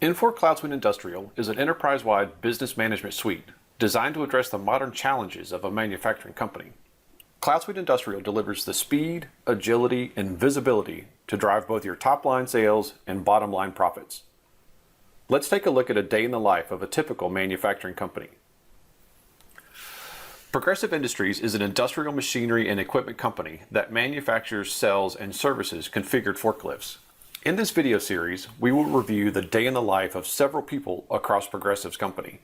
Infor CloudSuite Industrial is an enterprise-wide business management suite designed to address the modern challenges of a manufacturing company. CloudSuite Industrial delivers the speed, agility, and visibility to drive both your top-line sales and bottom-line profits. Let's take a look at a day in the life of a typical manufacturing company. Progressive Industries is an industrial machinery and equipment company that manufactures, sells, and services configured forklifts. In this video series, we will review the day in the life of several people across Progressive's company.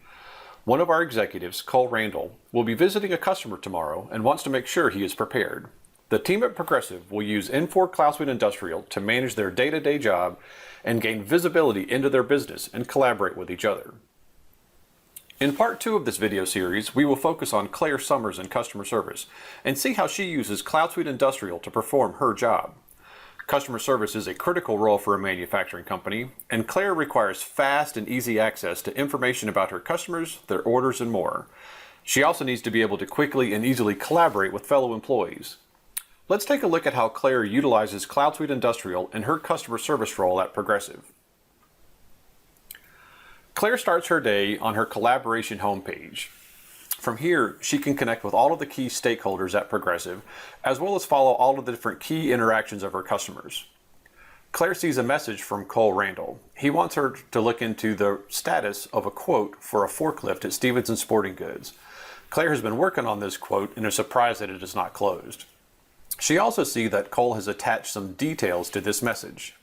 One of our executives, Cole Randall, will be visiting a customer tomorrow and wants to make sure he is prepared. The team at Progressive will use Infor CloudSuite Industrial to manage their day-to-day job and gain visibility into their business and collaborate with each other. In part 2 of this video series, we will focus on Claire Summers in customer service and see how she uses CloudSuite Industrial to perform her job. Customer service is a critical role for a manufacturing company, and Claire requires fast and easy access to information about her customers, their orders, and more. She also needs to be able to quickly and easily collaborate with fellow employees. Let's take a look at how Claire utilizes CloudSuite Industrial in her customer service role at Progressive. Claire starts her day on her collaboration homepage. From here, she can connect with all of the key stakeholders at Progressive, as well as follow all of the different key interactions of her customers. Claire sees a message from Cole Randall. He wants her to look into the status of a quote for a forklift at Stevenson Sporting Goods. Claire has been working on this quote and is surprised that it is not closed. She also sees that Cole has attached some details to this message.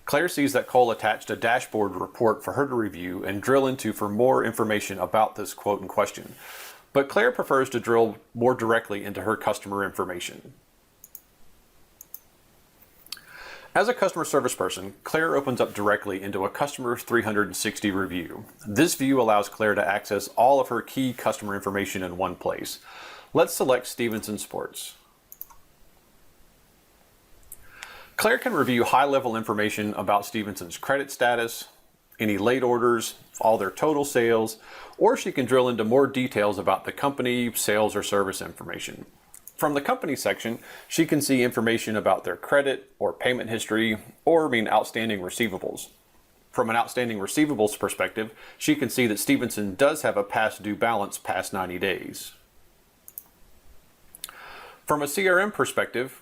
Claire sees that Cole attached a dashboard report for her to review and drill into for more information about this quote in question. But Claire prefers to drill more directly into her customer information. As a customer service person, Claire opens up directly into a Customer 360 review. This view allows Claire to access all of her key customer information in one place. Let's select Stevenson Sports. Claire can review high-level information about Stevenson's credit status, any late orders, all their total sales, or she can drill into more details about the company, sales, or service information. From the company section, she can see information about their credit or payment history, or outstanding receivables. From an outstanding receivables perspective, she can see that Stevenson does have a past due balance past 90 days. From a CRM perspective,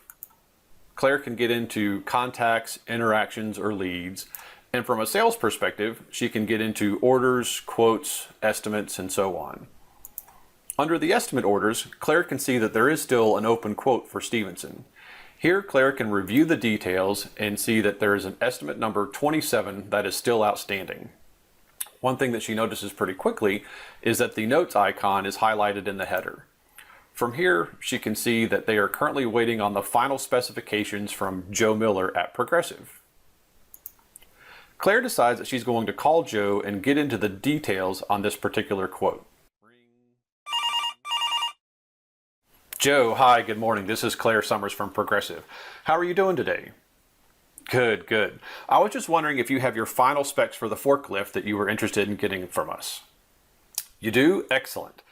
Claire can get into contacts, interactions, or leads. And from a sales perspective, she can get into orders, quotes, estimates, and so on. Under the estimate orders, Claire can see that there is still an open quote for Stevenson. Here, Claire can review the details and see that there is an estimate number 27 that is still outstanding. One thing that she notices pretty quickly is that the notes icon is highlighted in the header. From here, she can see that they are currently waiting on the final specifications from Joe Miller at Progressive. Claire decides that she's going to call Joe and get into the details on this particular quote. Joe, hi, good morning. This is Claire Summers from Progressive. How are you doing today? Good, good. I was just wondering if you have your final specs for the forklift that you were interested in getting from us. You do? Excellent.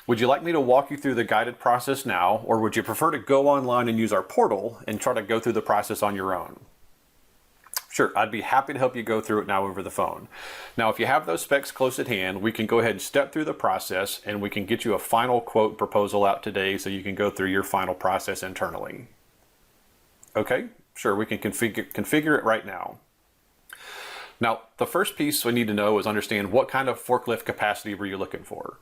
Would you like me to walk you through the guided process now, or would you prefer to go online and use our portal and try to go through the process on your own? Sure, I'd be happy to help you go through it now over the phone. Now, if you have those specs close at hand, we can go ahead and step through the process and we can get you a final quote proposal out today so you can go through your final process internally. Okay, sure, we can configure it right now. Now, the first piece we need to know is understand what kind of forklift capacity were you looking for?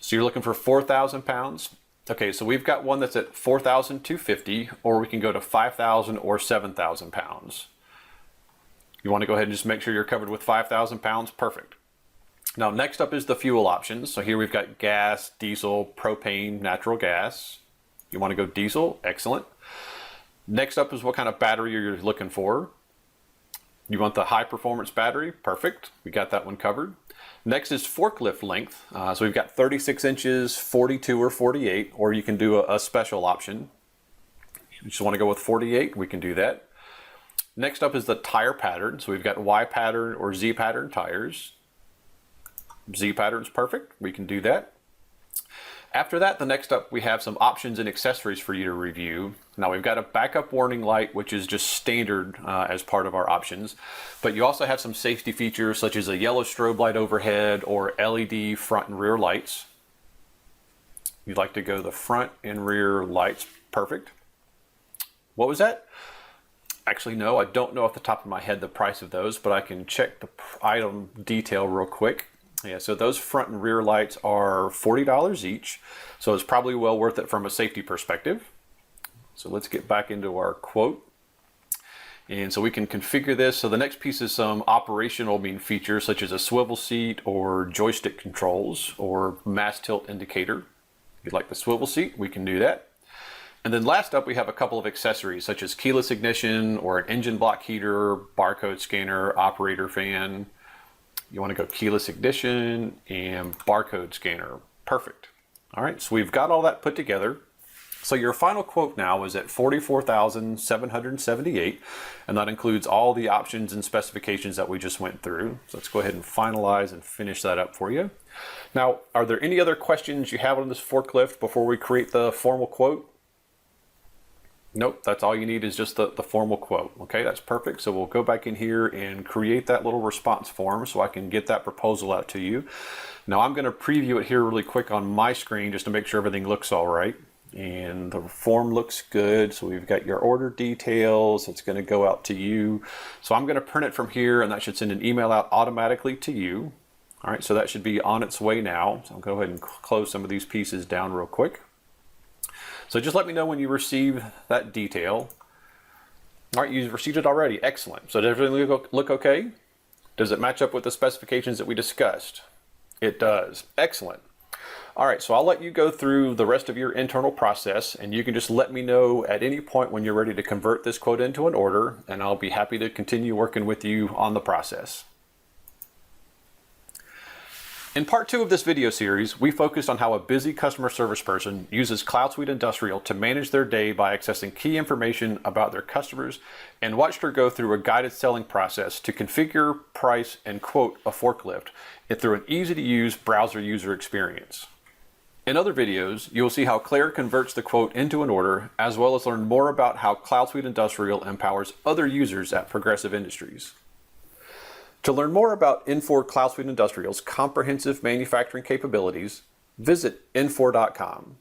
So you're looking for 4,000 pounds? Okay, so we've got one that's at 4,250, or we can go to 5,000 or 7,000 pounds. You want to go ahead and just make sure you're covered with 5,000 pounds? Perfect. Now, next up is the fuel options. So here we've got gas, diesel, propane, natural gas. You want to go diesel? Excellent. Next up is what kind of battery you're looking for. You want the high performance battery? Perfect. We got that one covered. Next is forklift length. So we've got 36 inches, 42 or 48, or you can do a special option. You just want to go with 48, we can do that. Next up is the tire pattern. So we've got Y pattern or Z pattern tires. Z pattern's perfect, we can do that. After that, the next up, we have some options and accessories for you to review. Now we've got a backup warning light, which is just standard as part of our options, but you also have some safety features such as a yellow strobe light overhead or LED front and rear lights. You'd like to go the front and rear lights, perfect. What was that? Actually, no, I don't know off the top of my head the price of those, but I can check the item detail real quick. Yeah, so those front and rear lights are $40 each, so it's probably well worth it from a safety perspective. So let's get back into our quote. And so we can configure this. So the next piece is some operational features such as a swivel seat or joystick controls or mass tilt indicator. If you'd like the swivel seat, we can do that. And then last up, we have a couple of accessories such as keyless ignition or an engine block heater, barcode scanner, operator fan. You want to go keyless ignition and barcode scanner. Perfect. All right, so we've got all that put together. So your final quote now is at $44,778, and that includes all the options and specifications that we just went through. So let's go ahead and finalize and finish that up for you. Now, are there any other questions you have on this forklift before we create the formal quote? Nope, that's all you need is just the formal quote. Okay, that's perfect. So we'll go back in here and create that little response form so I can get that proposal out to you. Now I'm going to preview it here really quick on my screen just to make sure everything looks all right. And the form looks good. So we've got your order details. It's going to go out to you. So I'm going to print it from here and that should send an email out automatically to you. All right, so that should be on its way now. So I'll go ahead and close some of these pieces down real quick. So just let me know when you receive that detail. All right, you've received it already. Excellent. So does everything look okay? Does it match up with the specifications that we discussed? It does. Excellent. All right, so I'll let you go through the rest of your internal process, and you can just let me know at any point when you're ready to convert this quote into an order, and I'll be happy to continue working with you on the process. In part 2 of this video series, we focused on how a busy customer service person uses Cloud Suite Industrial to manage their day by accessing key information about their customers, and watched her go through a guided selling process to configure, price, and quote a forklift through an easy-to-use browser user experience. In other videos, you will see how Claire converts the quote into an order, as well as learn more about how Cloud Suite Industrial empowers other users at Progressive Industries. To learn more about Infor Cloud Suite Industrial's comprehensive manufacturing capabilities, visit infor.com.